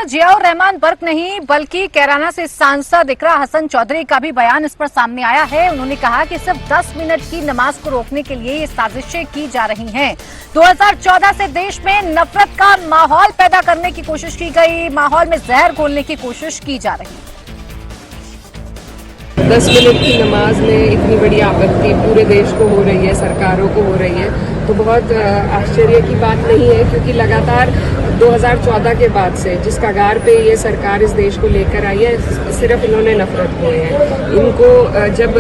जियाउर रहमान बर्क नहीं बल्कि कैराना से सांसद इकरा हसन चौधरी का भी बयान इस पर सामने आया है। उन्होंने कहा कि सिर्फ 10 मिनट की नमाज को रोकने के लिए ये साजिशें की जा रही हैं। 2014 से देश में नफरत का माहौल पैदा करने की कोशिश की गई, माहौल में जहर घोलने की कोशिश की जा रही है। 10 मिनट की नमाज में इतनी बड़ी आपत्ति पूरे देश को हो रही है, सरकारों को हो रही है, तो बहुत आश्चर्य की बात नहीं है, क्योंकि लगातार 2014 के बाद से जिस कगार पे ये सरकार इस देश को लेकर आई है, सिर्फ इन्होंने नफरत की है। इनको जब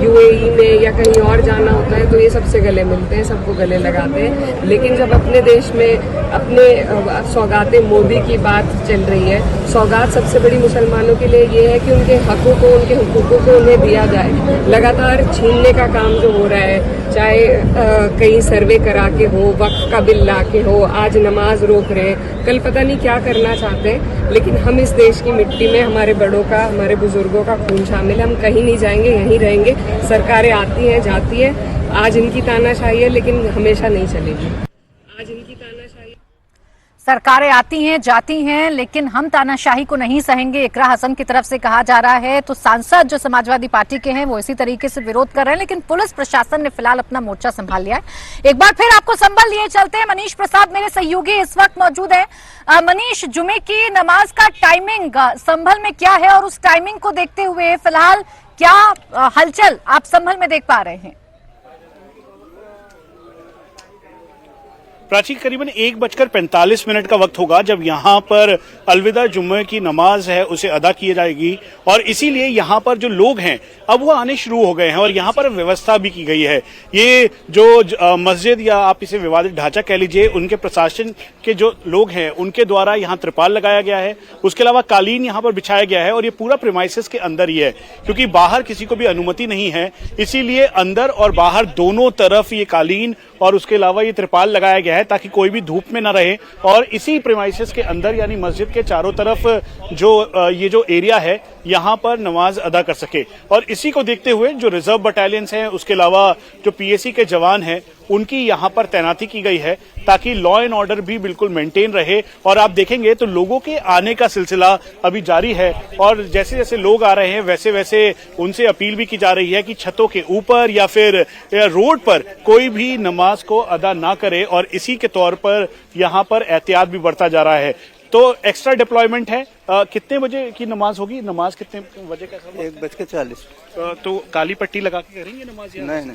यूएई में या कहीं और जाना होता है तो ये सबसे गले मिलते हैं, सबको गले लगाते हैं, लेकिन जब अपने देश में अपने सौगातें मोदी की बात चल रही है, सौगात सबसे बड़ी मुसलमानों के लिए ये है कि उनके हकों को, उनके हुकूकों को उन्हें दिया जाए। लगातार छीनने का काम जो हो रहा है, चाहे कहीं सर्वे करा के हो, वक्फ का बिल ला के हो, आज नमाज रोक रहे, कल पता नहीं क्या करना चाहते हैं, लेकिन हम इस देश की मिट्टी में हमारे बड़ों का, हमारे बुजुर्गों का खून शामिल है। हम कहीं नहीं जाएंगे, यहीं रहेंगे। सरकारें आती हैं, जाती है, आज इनकी तानाशाही है, लेकिन हमेशा नहीं चलेगी। आज इनकी तानाशाही, सरकारें आती हैं जाती हैं, लेकिन हम तानाशाही को नहीं सहेंगे, इकरा हसन की तरफ से कहा जा रहा है। तो सांसद जो समाजवादी पार्टी के हैं वो इसी तरीके से विरोध कर रहे हैं, लेकिन पुलिस प्रशासन ने फिलहाल अपना मोर्चा संभाल लिया है। एक बार फिर आपको संभल लिए चलते हैं। मनीष प्रसाद मेरे सहयोगी इस वक्त मौजूद है। मनीष, जुमे की नमाज का टाइमिंग संभल में क्या है और उस टाइमिंग को देखते हुए फिलहाल क्या हलचल आप संभल में देख पा रहे हैं? प्राची, करीबन 1:45 का वक्त होगा जब यहाँ पर अलविदा जुम्मे की नमाज है उसे अदा की जाएगी, और इसीलिए यहाँ पर जो लोग हैं अब वो आने शुरू हो गए हैं और यहाँ पर व्यवस्था भी की गई है। ये जो मस्जिद या आप इसे विवादित ढांचा कह लीजिए, उनके प्रशासन के जो लोग हैं उनके द्वारा यहाँ त्रिपाल लगाया गया है, उसके अलावा कालीन यहाँ पर बिछाया गया है, और ये पूरा प्रीमाइसेस के अंदर ही है, क्योंकि बाहर किसी को भी अनुमति नहीं है, इसीलिए अंदर और बाहर दोनों तरफ ये कालीन और उसके अलावा ये त्रिपाल लगाया गया है ताकि कोई भी धूप में ना रहे। और इसी प्रीमाइसेस के अंदर यानी मस्जिद के चारों तरफ जो ये जो एरिया है यहाँ पर नमाज अदा कर सके, और इसी को देखते हुए जो रिजर्व बटालियंस हैं, उसके अलावा जो पीएसी के जवान हैं, उनकी यहाँ पर तैनाती की गई है ताकि लॉ एंड ऑर्डर भी बिल्कुल मेंटेन रहे। और आप देखेंगे तो लोगों के आने का सिलसिला अभी जारी है, और जैसे जैसे लोग आ रहे हैं वैसे वैसे उनसे अपील भी की जा रही है कि छतों के ऊपर या फिर रोड पर कोई भी नमाज को अदा ना करे, और इसी के तौर पर यहाँ पर एहतियात भी बढ़ता जा रहा है। तो एक्स्ट्रा डिप्लॉयमेंट है। कितने बजे की नमाज होगी? नमाज कितने बजे का समय? 1:40। तो काली पट्टी लगा के करेंगे नमाज? नहीं।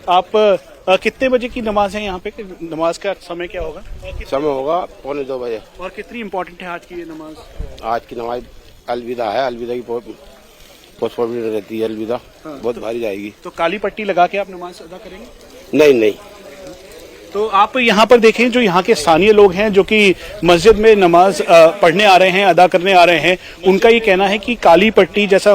आप कितने बजे की नमाज है यहाँ पे? नमाज का समय क्या होगा? समय होगा 1:45 बजे। और कितनी इम्पोर्टेंट है आज की ये नमाज? आज की नमाज अलविदा है, अलविदा की बहुत पॉसिबिलिटी रहती है, अलविदा बहुत भारी जाएगी। तो काली पट्टी लगा के आप नमाज अदा करेंगे? नहीं। तो आप यहाँ पर देखें, जो यहाँ के स्थानीय लोग हैं जो कि मस्जिद में नमाज पढ़ने आ रहे हैं, अदा करने आ रहे हैं, उनका ये कहना है कि काली पट्टी जैसा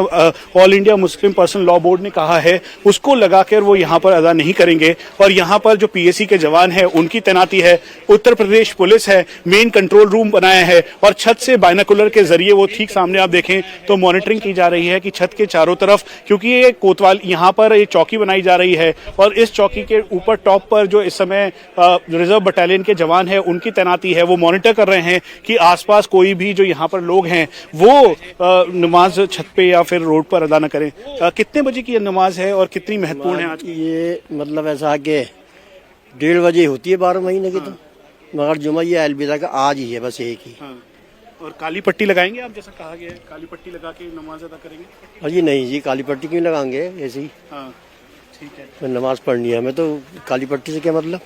all India Muslim personal law board ने कहा है उसको लगाकर वो यहाँ पर अदा नहीं करेंगे। और यहाँ पर जो पीएसी के जवान हैं उनकी तैनाती है, उत्तर प्रदेश पुलिस है, मेन कंट्रोल रूम बनाया है, और छत से बाइनोकुलर के जरिए वो ठीक सामने आप देखें तो मॉनिटरिंग की जा रही है कि छत के चारों तरफ, क्योंकि ये कोतवाल यहाँ पर एक चौकी बनाई जा रही है, और इस चौकी के ऊपर टॉप पर जो इस समय रिजर्व बटालियन के जवान हैं उनकी तैनाती है, वो मॉनिटर कर रहे हैं कि आसपास कोई भी जो यहाँ पर लोग हैं वो नमाज छत पे या फिर रोड पर अदा न करें। कितने बजे की नमाज है और कितनी महत्वपूर्ण है आज? ये मतलब ऐसा कि 1:30 बजे होती है 12 महीने की। तो मगर जुमा ये अलविदा का आज ही है, बस एक ही। और काली पट्टी लगाएंगे आप, जैसा कहा गया है काली पट्टी लगा के नमाज अदा करेंगे? जी नहीं जी, काली पट्टी क्यों लगाएंगे, ऐसे ही ठीक है। तो नमाज पढ़नी है हमें, तो काली पट्टी से क्या मतलब।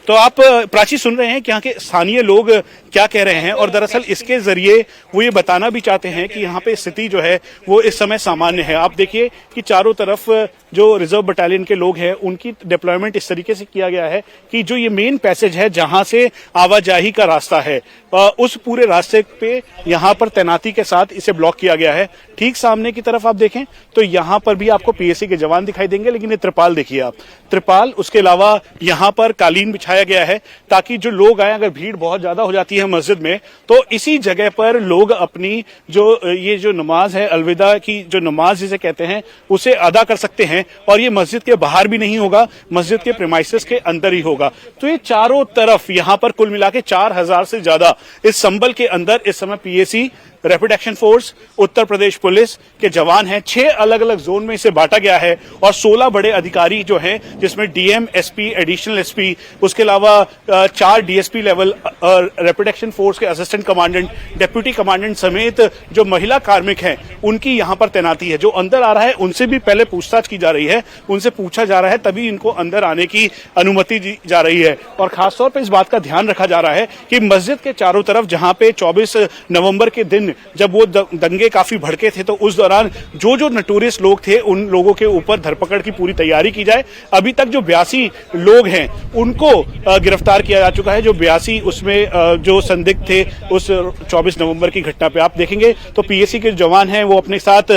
तो आप प्राची सुन रहे हैं कि यहाँ के स्थानीय लोग क्या कह रहे हैं, और दरअसल इसके जरिए वो ये बताना भी चाहते हैं कि यहाँ पे स्थिति जो है वो इस समय सामान्य है। आप देखिए कि चारों तरफ जो रिजर्व बटालियन के लोग हैं उनकी डिप्लॉयमेंट इस तरीके से किया गया है कि जो ये मेन पैसेज है जहां से आवाजाही का रास्ता है, उस पूरे रास्ते पे यहाँ पर तैनाती के साथ इसे ब्लॉक किया गया है। ठीक सामने की तरफ आप देखें तो यहाँ पर भी आपको पीएसी के जवान दिखाई देंगे, लेकिन ये त्रिपाल देखिए आप, त्रिपाल, उसके अलावा यहाँ पर कालीन बिछाया गया है ताकि जो लोग आए, अगर भीड़ बहुत ज्यादा हो जाती है है मस्जिद में, तो इसी जगह पर लोग अपनी ये जो नमाज है, अलविदा की जो नमाज जिसे कहते हैं, उसे अदा कर सकते हैं। और ये मस्जिद के बाहर भी नहीं होगा, मस्जिद के प्रीमाइसेस के अंदर ही होगा। तो ये चारों तरफ यहाँ पर कुल मिला के 4000 से ज्यादा इस संबल के अंदर इस समय PAC, rapid action force, Uttar Pradesh police के जवान हैं। 6 अलग अलग जोन में इसे बांटा गया है और 16 बड़े अधिकारी जो हैं, जिसमें डीएम, एसपी, एडिशनल एसपी, उसके अलावा 4 DSP level rapid action force के असिस्टेंट कमांडेंट, डिप्टी कमांडेंट समेत जो महिला कार्मिक हैं उनकी यहां पर तैनाती है। जो अंदर आ रहा है उनसे भी पहले पूछताछ की जा रही है, उनसे पूछा जा रहा है, तभी इनको अंदर आने की अनुमति दी जा रही है। और खासतौर पर इस बात का ध्यान रखा जा रहा है कि मस्जिद के चारों तरफ, जहां पे 24 नवंबर के दिन जब वो दंगे काफी भड़के थे, तो उस दौरान जो नटोरियस लोग थे उन लोगों के ऊपर धरपकड़ की पूरी तैयारी की जाए। अभी तक जो 82 लोग हैं उनको गिरफ्तार किया जा चुका है। जो 82 उसमें जो संदिग्ध थे उस 24 नवंबर की घटना पे आप देखेंगे तो पीएसी के जवान हैं, वो अपने साथ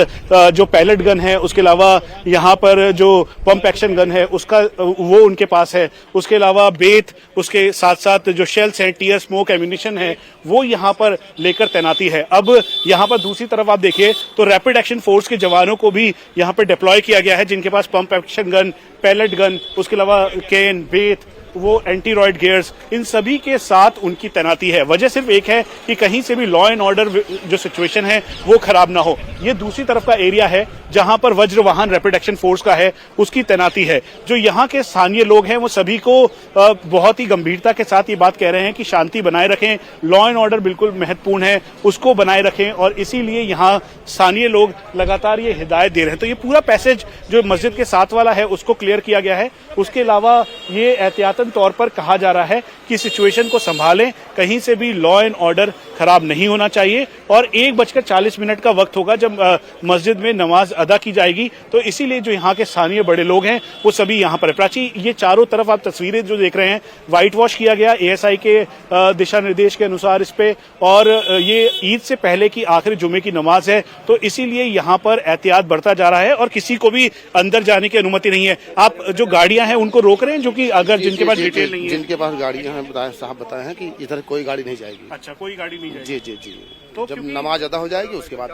जो पैलेट गन है, उसके अलावा यहाँ पर जो पंप एक्शन गन है उसका वो उनके पास है, उसके अलावा बेत, उसके साथ साथ जो शेल्स हैं, टीयर स्मोक एम्यूनिशन है, वो यहाँ पर लेकर तैनाती है। अब यहाँ पर दूसरी तरफ आप देखिए तो रैपिड एक्शन फोर्स के जवानों को भी यहाँ पर डिप्लॉय किया गया है, जिनके पास pump action gun, pellet gun, उसके अलावा केन, बेत, वो एंटी रॉयड गियर्स, इन सभी के साथ उनकी तैनाती है। वजह सिर्फ एक है कि कहीं से भी लॉ एंड ऑर्डर जो सिचुएशन है वो खराब ना हो। ये दूसरी तरफ का एरिया है जहां पर वज्र वाहन रैपिड एक्शन फोर्स का है, उसकी तैनाती है। जो यहाँ के स्थानीय लोग हैं वो सभी को बहुत ही गंभीरता के साथ ये बात कह रहे हैं कि शांति बनाए रखें, लॉ एंड ऑर्डर बिल्कुल महत्वपूर्ण है, उसको बनाए रखें, और इसीलिए यहाँ स्थानीय लोग लगातार ये हिदायत दे रहे हैं। तो ये पूरा पैसेज जो मस्जिद के साथ वाला है उसको क्लियर किया गया है। उसके अलावा ये एहतियातन तौर पर कहा जा रहा है कि सिचुएशन को संभालें, कहीं से भी लॉ एंड ऑर्डर खराब नहीं होना चाहिए। और 1:40 का वक्त होगा जब मस्जिद में नमाज अदा की जाएगी। तो इसीलिए जो यहाँ के स्थानीय बड़े लोग हैं वो सभी यहाँ पर है। प्राची, ये चारों तरफ आप तस्वीरें जो देख रहे हैं, व्हाइट वॉश किया गया एएसआई के दिशा निर्देश के अनुसार इस पे, और ये ईद से पहले की आखिरी जुमे की नमाज है, तो इसीलिए यहाँ पर एहतियात बढ़ता जा रहा है और किसी को भी अंदर जाने की अनुमति नहीं है। आप जो गाड़ियां हैं उनको रोक रहे हैं, जो कि अगर जिनके पास डिटेल नहीं है, जिनके पास गाड़ियां हैं, साहब बताए हैं कि इधर कोई गाड़ी नहीं जाएगी। अच्छा, कोई गाड़ी नहीं जाएगी। जी जी जी, तो जब नमाज अदा हो जाएगी उसके बाद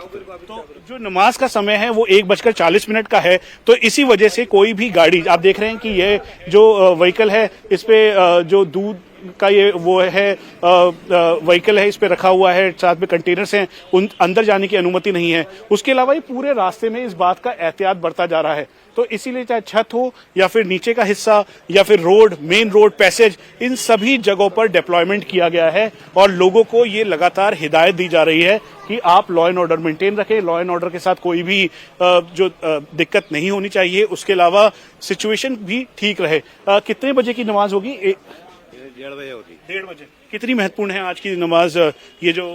तो जो नमाज का समय है वो 1:40 का है, तो इसी वजह से कोई भी गाड़ी, आप देख रहे हैं कि ये जो व्हीकल है इस पे जो दूध का ये वो है व्हीकल है, इस पे रखा हुआ है, साथ में कंटेनर्स हैं, उन अंदर जाने की अनुमति नहीं है। उसके अलावा ये पूरे रास्ते में इस बात का एहतियात बढ़ता जा रहा है। तो इसीलिए चाहे छत हो या फिर नीचे का हिस्सा या फिर रोड, मेन रोड, पैसेज, इन सभी जगहों पर डिप्लॉयमेंट किया गया है और लोगों को ये लगातार हिदायत दी जा रही है कि आप लॉ एंड ऑर्डर मेंटेन रखें, लॉ एंड ऑर्डर के साथ कोई भी जो दिक्कत नहीं होनी चाहिए। उसके अलावा सिचुएशन भी ठीक रहे। कितने बजे की नमाज होगी? 1:30 बजे होती। 1:30 बजे। कितनी महत्वपूर्ण है आज की नमाज, ये जो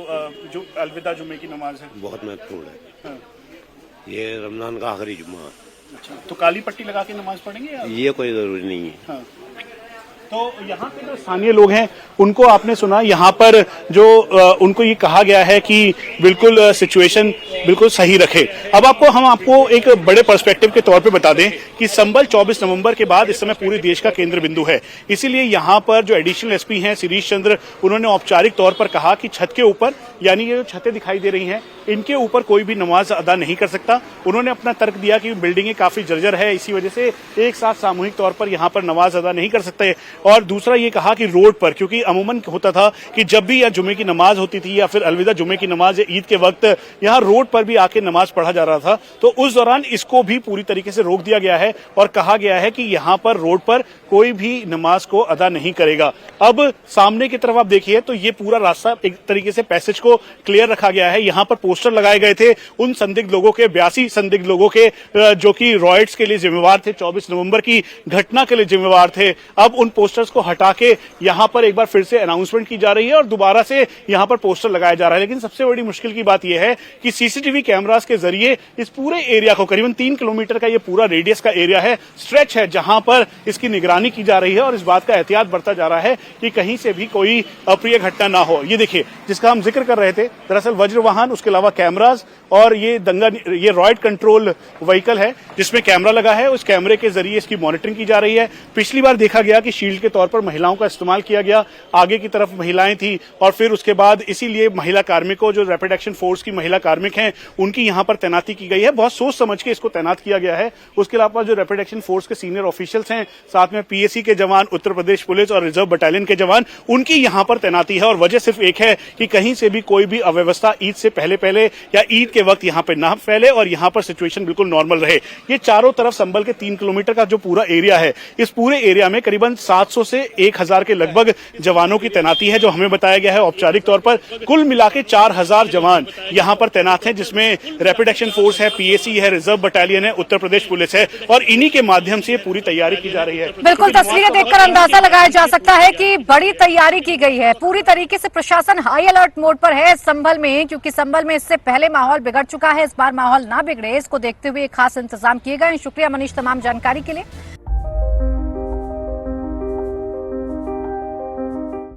अलविदा जुम्मे की नमाज है? बहुत महत्वपूर्ण है। हाँ। ये रमजान का आखिरी जुम्मा। अच्छा, तो काली पट्टी लगा के नमाज पढ़ेंगे या? ये कोई जरूरी नहीं है। हाँ। तो यहाँ पे जो स्थानीय लोग हैं उनको आपने सुना, यहाँ पर जो उनको ये कहा गया है कि बिल्कुल सिचुएशन बिल्कुल सही रखे। अब हम आपको एक बड़े पर्सपेक्टिव के तौर पे बता दें कि संबल 24 नवंबर के बाद इस समय पूरे देश का केंद्र बिंदु है। इसीलिए यहाँ पर जो एडिशनल एसपी हैं शिरीष चंद्र, उन्होंने औपचारिक तौर पर कहा कि छत के ऊपर, यानी ये जो छतें दिखाई दे रही हैं, इनके ऊपर कोई भी नमाज अदा नहीं कर सकता। उन्होंने अपना तर्क दिया कि बिल्डिंगें काफी जर्जर है, इसी वजह से एक साथ सामूहिक तौर पर यहाँ पर नमाज अदा नहीं कर सकते। और दूसरा ये कहा कि रोड पर, क्योंकि अमूमन होता था कि जब भी या जुमे की नमाज होती थी या फिर अलविदा जुमे की नमाज या ईद के वक्त यहाँ रोड पर भी आके नमाज पढ़ा जा रहा था, तो उस दौरान इसको भी पूरी तरीके से रोक दिया गया है और कहा गया है कि यहाँ पर रोड पर कोई भी नमाज को अदा नहीं करेगा। अब सामने की तरफ आप देखिए तो ये पूरा रास्ता एक तरीके से पैसेज को क्लियर रखा गया है। यहाँ पर पोस्टर लगाए गए थे उन संदिग्ध लोगों के, 82 संदिग्ध लोगों के, जो कि रॉयट्स के लिए जिम्मेवार थे, 24 नवंबर की घटना के लिए जिम्मेवार थे। अब उन पोस्टर्स को हटा के यहाँ पर एक बार फिर से अनाउंसमेंट की जा रही है और दोबारा से यहाँ पर पोस्टर लगाया जा रहा है। लेकिन सबसे बड़ी मुश्किल की बात यह है कि सीसीटीवी कैमरास के जरिए इस पूरे एरिया को, करीबन 3 किलोमीटर का ये पूरा रेडियस का एरिया है, स्ट्रेच है, जहां पर इसकी निगरानी की जा रही है और इस बात का एहतियात बढ़ता जा रहा है कि कहीं से भी कोई अप्रिय घटना ना हो। ये देखिए जिसका हम जिक्र कर रहे थे, दरअसल वज्र वाहन, उसके अलावा कैमरास और ये रॉयड कंट्रोल व्हीकल है जिसमें कैमरा लगा है। उस कैमरे के जरिए इसकी मॉनिटरिंग की जा रही है। पिछली बार देखा गया कि शील्ड के तौर पर महिलाओं का इस्तेमाल किया गया, आगे की तरफ महिलाएं थी और फिर उसके बाद इसीलिए महिला कार्मिकों, जो रैपिड एक्शन फोर्स की महिला कार्मिक हैं, उनकी यहां पर तैनाती की गई है। बहुत सोच समझ के इसको तैनात किया गया है। उसके अलावा जो रैपिड एक्शन फोर्स के सीनियर ऑफिशियल्स हैं, साथ में पीएसी के जवान, उत्तर प्रदेश पुलिस और रिजर्व बटालियन के जवान, उनकी यहां पर तैनाती है। और वजह सिर्फ एक है कि कहीं से भी कोई भी अव्यवस्था ईद से पहले या ईद के वक्त यहां पर ना फैले और यहां पर सिचुएशन बिल्कुल नॉर्मल रहे। ये चारों तरफ संभल के 3 किलोमीटर का जो पूरा एरिया है, इस पूरे एरिया में करीबन 700 से 1000 के लगभग जवानों की तैनाती है, जो हमें बताया गया है औपचारिक तौर पर। कुल मिला के 4000 जवान यहां पर तैनात हैं, जिसमें रैपिड एक्शन फोर्स है, पीएसी है, रिजर्व बटालियन है, उत्तर प्रदेश पुलिस है और इन्हीं के माध्यम से पूरी तैयारी की जा रही है। बिल्कुल, तस्वीरें देखकर अंदाजा लगाया जा सकता है कि बड़ी तैयारी की गई है। पूरी तरीके से प्रशासन हाई अलर्ट मोड पर है संभल में, क्योंकि संभल में इससे पहले माहौल बिगड़ चुका है। इस बार माहौल ना बिगड़े, इसको देखते हुए खास इंतजाम किए गए हैं। शुक्रिया मनीष तमाम जानकारी के लिए।